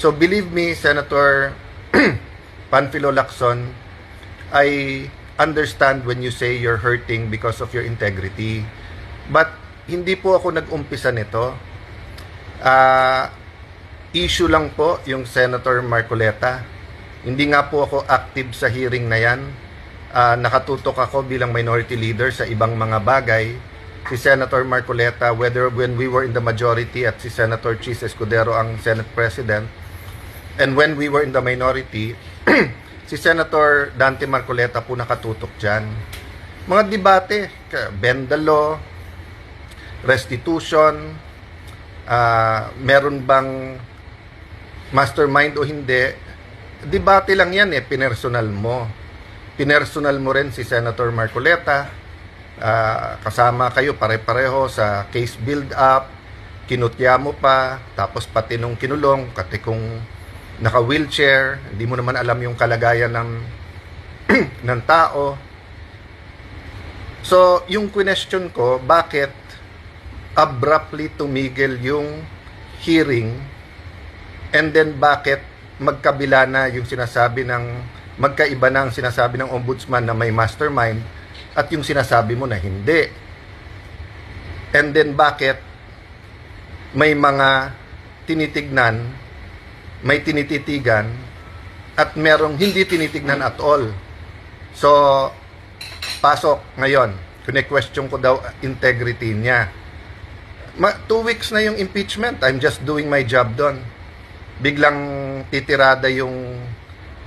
So believe me, Senator Panfilo Lacson, I understand when you say you're hurting because of your integrity. But hindi po ako nag-umpisa nito. Issue lang po yung Senator Marcoleta. Hindi nga po ako active sa hearing na yan. Nakatutok ako bilang minority leader sa ibang mga bagay. Si Senator Marcoleta, whether when we were in the majority at si Senator Chis Escudero ang Senate President, and when we were in the minority, si Senator Dante Marcoleta po nakatutok dyan. Mga debate, bend the law, restitution, meron bang mastermind o hindi, debate lang yan pinersonal mo. Pinersonal mo rin si Senator Marcoleta, kasama kayo pare-pareho sa case build-up, kinutya mo pa, tapos pati nung kinulong, kati kung naka-wheelchair, hindi mo naman alam yung kalagayan ng, ng tao. So, yung question ko, bakit abruptly tumigil yung hearing, and then bakit magkabila na yung sinasabi ng, magkaiba na ang sinasabi ng ombudsman na may mastermind at yung sinasabi mo na hindi. And then bakit may mga tinitignan, may tinititigan, at merong hindi tinitignan at all. So, pasok ngayon. Kune-question ko daw integrity niya. 2 weeks na yung impeachment. I'm just doing my job doon. Biglang titirada yung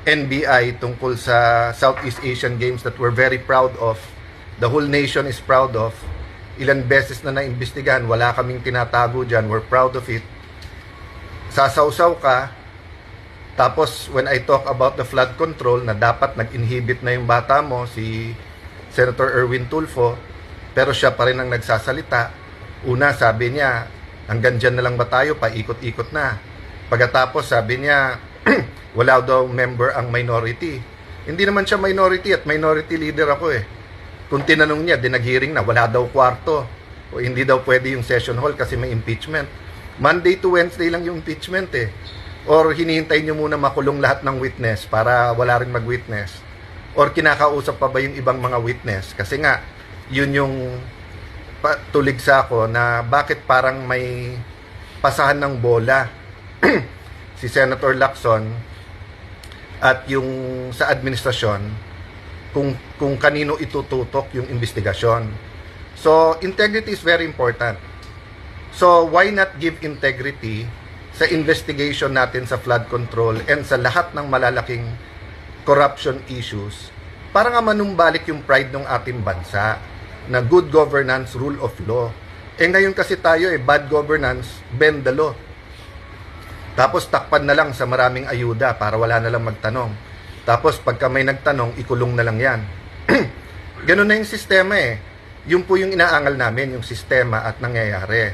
NBI tungkol sa Southeast Asian Games that we're very proud of. The whole nation is proud of. Ilan beses na naimbestigahan, wala kaming tinatago dyan. We're proud of it. Sasawsaw ka, tapos when I talk about the flood control na dapat nag-inhibit na yung bata mo, si Senator Erwin Tulfo, pero siya pa rin ang nagsasalita. Una, sabi niya, hanggang dyan na lang ba tayo, paikot-ikot na. Pagkatapos, sabi niya, wala daw member ang minority. Hindi naman siya minority at minority leader ako Kung tinanong niya, dinag-hearing na, wala daw kwarto. O hindi daw pwede yung session hall kasi may impeachment. Monday to Wednesday lang yung impeachment Or hinihintay nyo muna makulong lahat ng witness para wala rin mag-witness. Or kinakausap pa ba yung ibang mga witness? Kasi nga, yun yung tulig sa ako na bakit parang may pasahan ng bola si Senator Lacson at yung sa administrasyon kung kanino itututok yung investigasyon. So, integrity is very important. So, why not give integrity sa investigation natin sa flood control and sa lahat ng malalaking corruption issues para nga manumbalik yung pride ng ating bansa na good governance, rule of law. Ngayon kasi tayo bad governance, bend the law. Tapos takpan na lang sa maraming ayuda para wala na lang magtanong. Tapos pagka may nagtanong, ikulong na lang yan. Ganun na yung sistema Yun po yung inaangal namin, yung sistema at nangyayari.